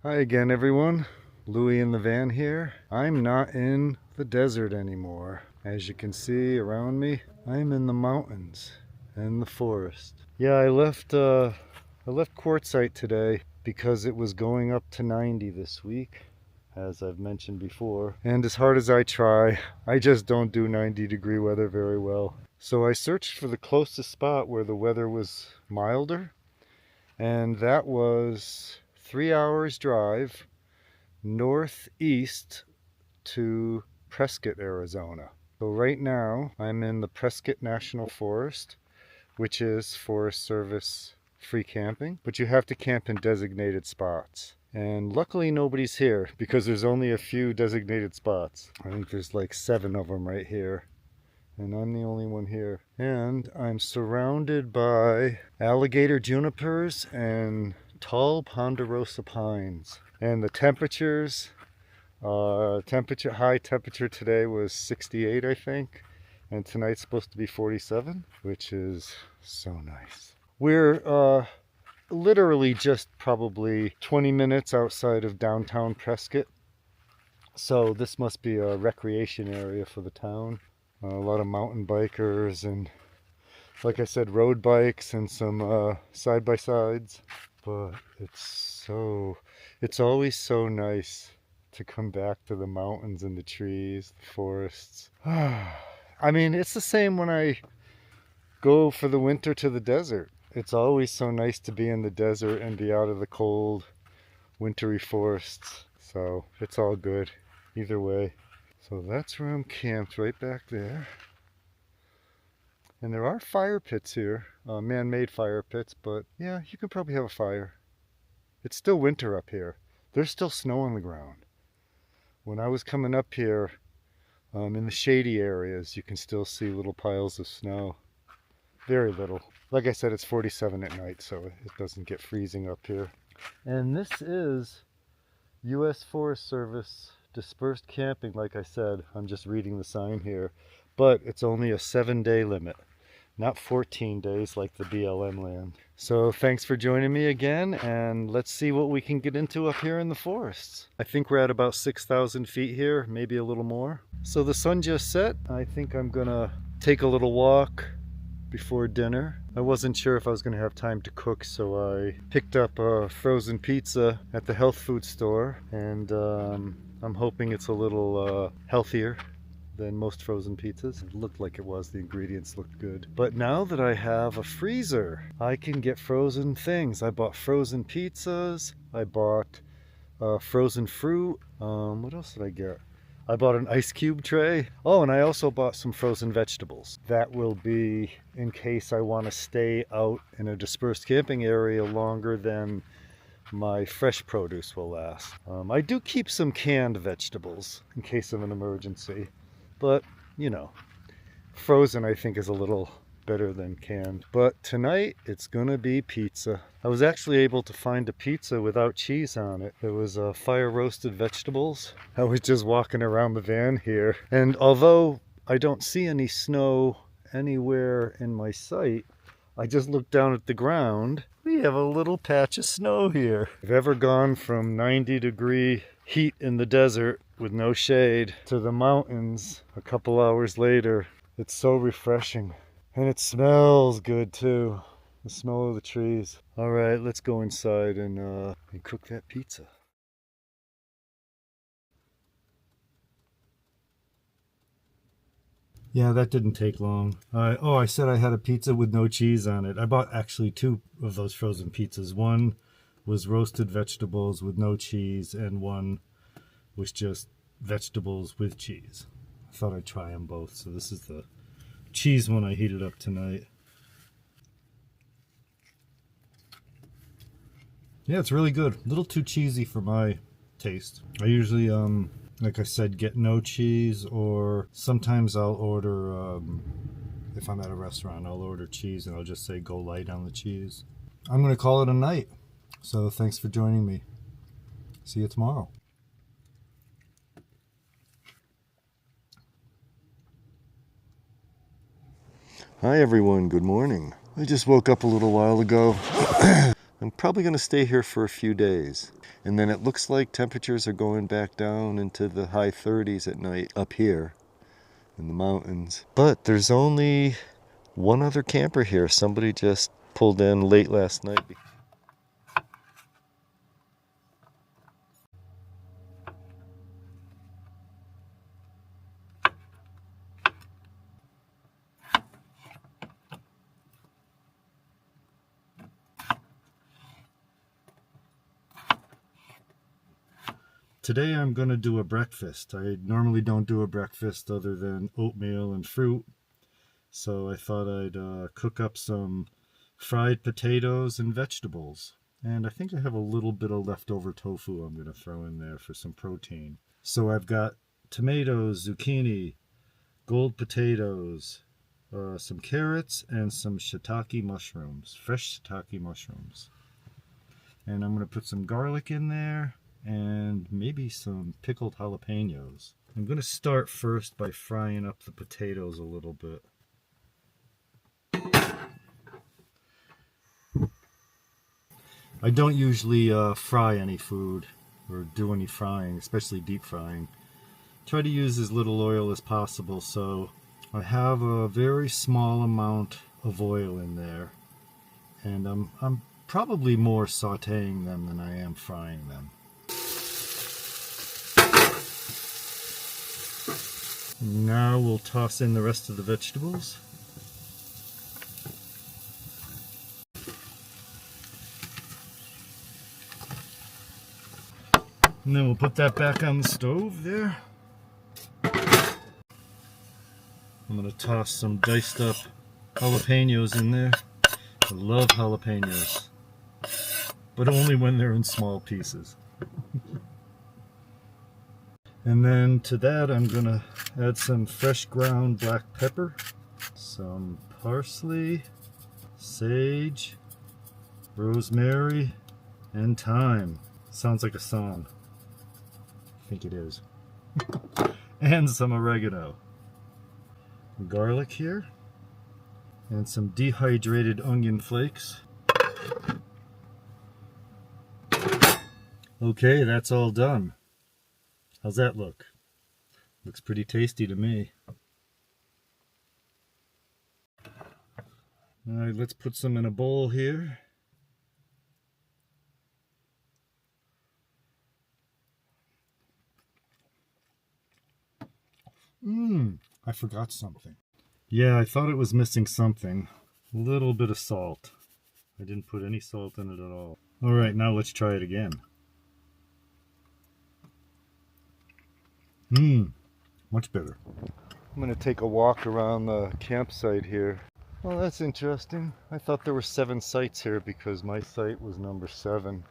Hi again, everyone. Louie in the van here. I'm not in the desert anymore. As you can see around me, I'm in the mountains and the forest. Yeah, I left Quartzsite today because it was going up to 90 this week, as I've mentioned before. And as hard as I try, I just don't do 90-degree weather very well. So I searched for the closest spot where the weather was milder, and that was 3 hours drive northeast to Prescott, Arizona. So right now I'm in the Prescott National Forest, which is Forest Service free camping, but you have to camp in designated spots. And luckily nobody's here because there's only a few designated spots. I think there's like 7 of them right here. And I'm the only one here. And I'm surrounded by alligator junipers and tall ponderosa pines. And the temperatures, high temperature today was 68, I think. And tonight's supposed to be 47, which is so nice. We're literally just probably 20 minutes outside of downtown Prescott. So this must be a recreation area for the town. A lot of mountain bikers and, like I said, road bikes and some side-by-sides. But it's always so nice to come back to the mountains and the trees, the forests. I mean, it's the same when I go for the winter to the desert. It's always so nice to be in the desert and be out of the cold, wintry forests. So it's all good either way. So that's where I'm camped, right back there. And there are fire pits here, man-made fire pits, but yeah, you could probably have a fire. It's still winter up here. There's still snow on the ground. When I was coming up here, in the shady areas, you can still see little piles of snow. Very little. Like I said, it's 47 at night, so it doesn't get freezing up here. And this is U.S. Forest Service dispersed camping. Like I said, I'm just reading the sign here, but it's only a 7-day limit, not 14 days like the BLM land. So thanks for joining me again, and let's see what we can get into up here in the forests. I think we're at about 6,000 feet here, maybe a little more. So the sun just set. I think I'm gonna take a little walk before dinner. I wasn't sure if I was going to have time to cook, so I picked up a frozen pizza at the health food store, and I'm hoping it's a little healthier than most frozen pizzas. It looked like it was. The ingredients looked good. But now that I have a freezer, I can get frozen things. I bought frozen pizzas. I bought frozen fruit. What else did I get? I bought an ice cube tray. Oh, and I also bought some frozen vegetables. That will be in case I want to stay out in a dispersed camping area longer than my fresh produce will last. I do keep some canned vegetables in case of an emergency, but you know, frozen I think is a little better than canned. But tonight it's gonna be pizza. I was actually able to find a pizza without cheese on it. It was fire roasted vegetables. I was just walking around the van here, and although I don't see any snow anywhere in my sight, I just looked down at the ground. We have a little patch of snow here. If I've ever gone from 90-degree heat in the desert with no shade to the mountains a couple hours later, it's so refreshing. And it smells good too. The smell of the trees. All right, let's go inside and cook that pizza. Yeah, that didn't take long. I said I had a pizza with no cheese on it. I bought actually 2 of those frozen pizzas. One was roasted vegetables with no cheese, and one was just vegetables with cheese. I thought I'd try them both. So this is the cheese one I heated up tonight. Yeah, it's really good. A little too cheesy for my taste. I usually, like I said, get no cheese, or sometimes I'll order, if I'm at a restaurant, I'll order cheese and I'll just say go light on the cheese. I'm going to call it a night. So thanks for joining me. See you tomorrow. Hi everyone, good morning. I just woke up a little while ago. I'm probably going to stay here for a few days. And then it looks like temperatures are going back down into the high 30s at night up here in the mountains. But there's only one other camper here. Somebody just pulled in late last night. Today I'm going to do a breakfast. I normally don't do a breakfast other than oatmeal and fruit. So I thought I'd cook up some fried potatoes and vegetables. And I think I have a little bit of leftover tofu I'm going to throw in there for some protein. So I've got tomatoes, zucchini, gold potatoes, some carrots, and some shiitake mushrooms, fresh shiitake mushrooms. And I'm going to put some garlic in there and maybe some pickled jalapenos. I'm going to start first by frying up the potatoes a little bit. I don't usually fry any food or do any frying, especially deep frying. Try to use as little oil as possible, so I have a very small amount of oil in there, and I'm probably more sauteing them than I am frying them. Now we'll toss in the rest of the vegetables. And then we'll put that back on the stove there. I'm going to toss some diced up jalapenos in there. I love jalapenos, but only when they're in small pieces. And then to that I'm going to add some fresh ground black pepper, some parsley, sage, rosemary, and thyme. Sounds like a song. I think it is. And some oregano. Garlic here. And some dehydrated onion flakes. Okay, that's all done. How's that look? Looks pretty tasty to me. Alright, let's put some in a bowl here. I forgot something. Yeah, I thought it was missing something. A little bit of salt. I didn't put any salt in it at all. Alright, now let's try it again. Much better. I'm going to take a walk around the campsite here. Well, that's interesting. I thought there were 7 sites here because my site was number 7.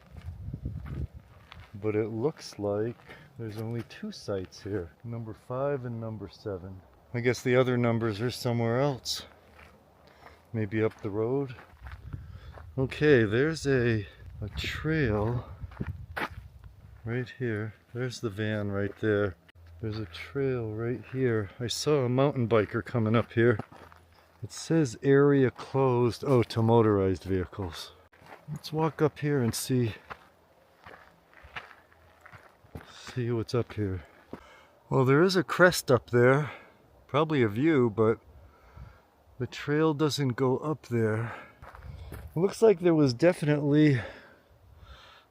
But it looks like there's only 2 sites here, number 5 and number 7. I guess the other numbers are somewhere else. Maybe up the road. Okay, there's a trail right here. There's the van right there. There's a trail right here. I saw a mountain biker coming up here. It says area closed. Oh, to motorized vehicles. Let's walk up here and see what's up here. Well, there is a crest up there. Probably a view, but the trail doesn't go up there. It looks like there was definitely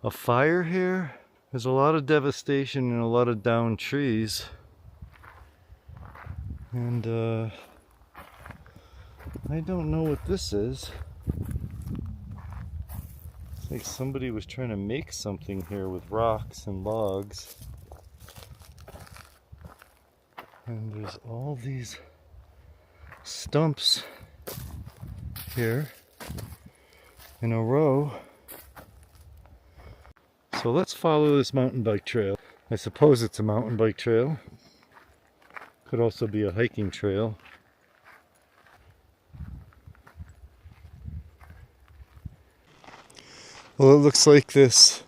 a fire here. There's a lot of devastation and a lot of downed trees. And I don't know what this is. It's like somebody was trying to make something here with rocks and logs. And there's all these stumps here in a row. So let's follow this mountain bike trail. I suppose it's a mountain bike trail. Could also be a hiking trail. Well, it looks like this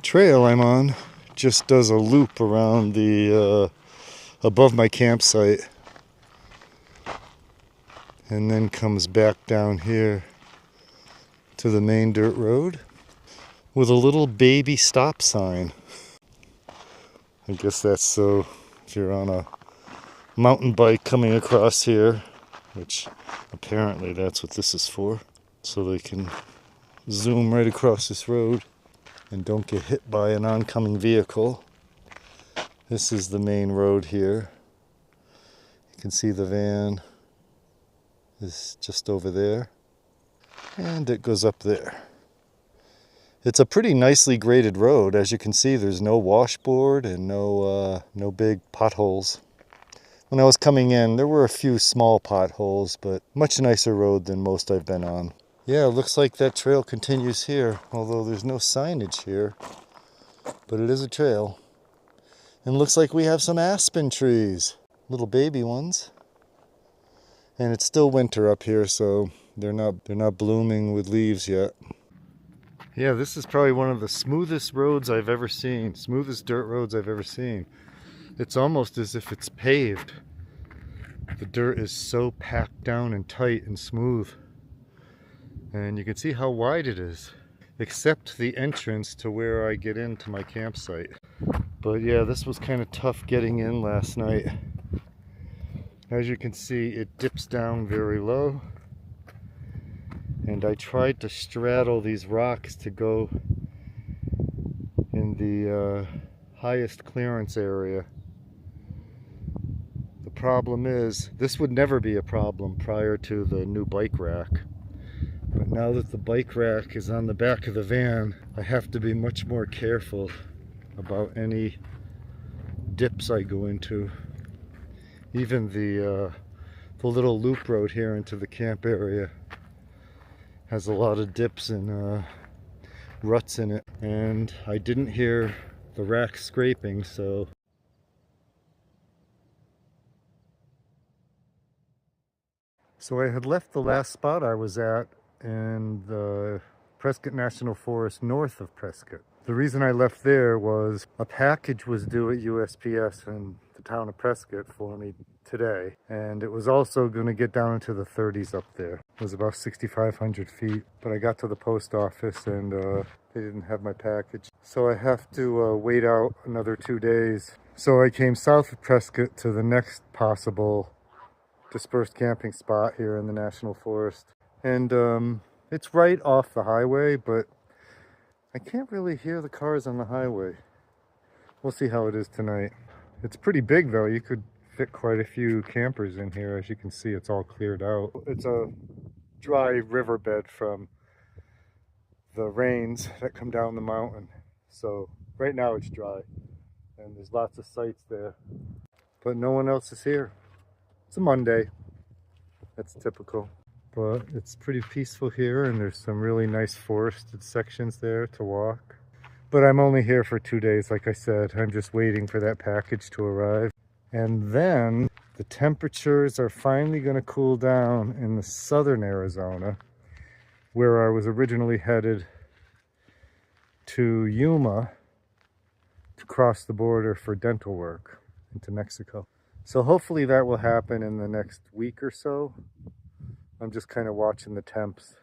trail I'm on just does a loop around the above my campsite and then comes back down here to the main dirt road with a little baby stop sign. I guess that's so if you're on a mountain bike coming across here, which apparently that's what this is for, so they can zoom right across this road and don't get hit by an oncoming vehicle. This is the main road here. You can see the van is just over there, and it goes up there. It's a pretty nicely graded road. As you can see, there's no washboard and no big potholes. When I was coming in, there were a few small potholes, but much nicer road than most I've been on. Yeah, it looks like that trail continues here, although there's no signage here, but it is a trail. And it looks like we have some aspen trees, little baby ones. And it's still winter up here, so they're not blooming with leaves yet. Yeah, this is probably one of the smoothest roads I've ever seen, smoothest dirt roads I've ever seen. It's almost as if it's paved. The dirt is so packed down and tight and smooth. And you can see how wide it is, except the entrance to where I get into my campsite. But yeah, this was kind of tough getting in last night. As you can see, it dips down very low. And I tried to straddle these rocks to go in the highest clearance area. The problem is, this would never be a problem prior to the new bike rack. But now that the bike rack is on the back of the van, I have to be much more careful about any dips I go into. Even the little loop road here into the camp area has a lot of dips and ruts in it. And I didn't hear the rack scraping, so I had left the last spot I was at in the Prescott National Forest north of Prescott. The reason I left there was a package was due at USPS in the town of Prescott for me today, and it was also going to get down into the 30s up there. It was about 6,500 feet, but I got to the post office and they didn't have my package. So I have to wait out another 2 days. So I came south of Prescott to the next possible dispersed camping spot here in the National Forest. And it's right off the highway, but I can't really hear the cars on the highway. We'll see how it is tonight. It's pretty big though. You could fit quite a few campers in here. As you can see, it's all cleared out. It's a dry riverbed from the rains that come down the mountain. So right now it's dry and there's lots of sites there, but no one else is here. It's a Monday. That's typical. But it's pretty peaceful here, and there's some really nice forested sections there to walk. But I'm only here for 2 days, like I said. I'm just waiting for that package to arrive. And then the temperatures are finally going to cool down in the southern Arizona, where I was originally headed to Yuma to cross the border for dental work into Mexico. So hopefully that will happen in the next week or so. I'm just kind of watching the temps.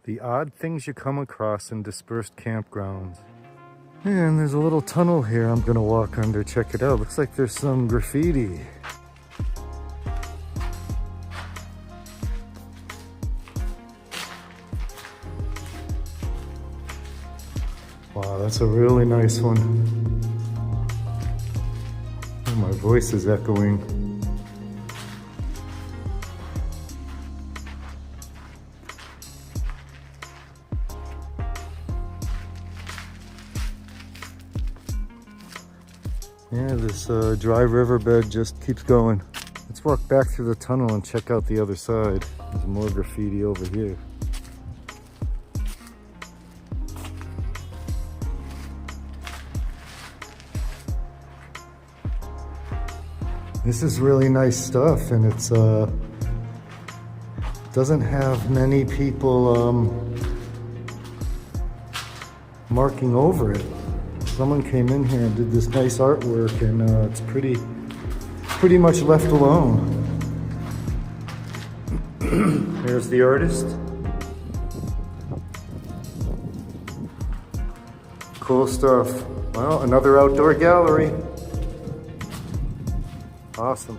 The odd things you come across in dispersed campgrounds. And there's a little tunnel here I'm gonna walk under, check it out. Looks like there's some graffiti. Wow, that's a really nice one. Oh, my voice is echoing. Yeah, this dry riverbed just keeps going. Let's walk back through the tunnel and check out the other side. There's more graffiti over here. This is really nice stuff, and it's doesn't have many people marking over it. Someone came in here and did this nice artwork, and it's pretty much left alone. There's the artist. Cool stuff. Well, another outdoor gallery. Awesome.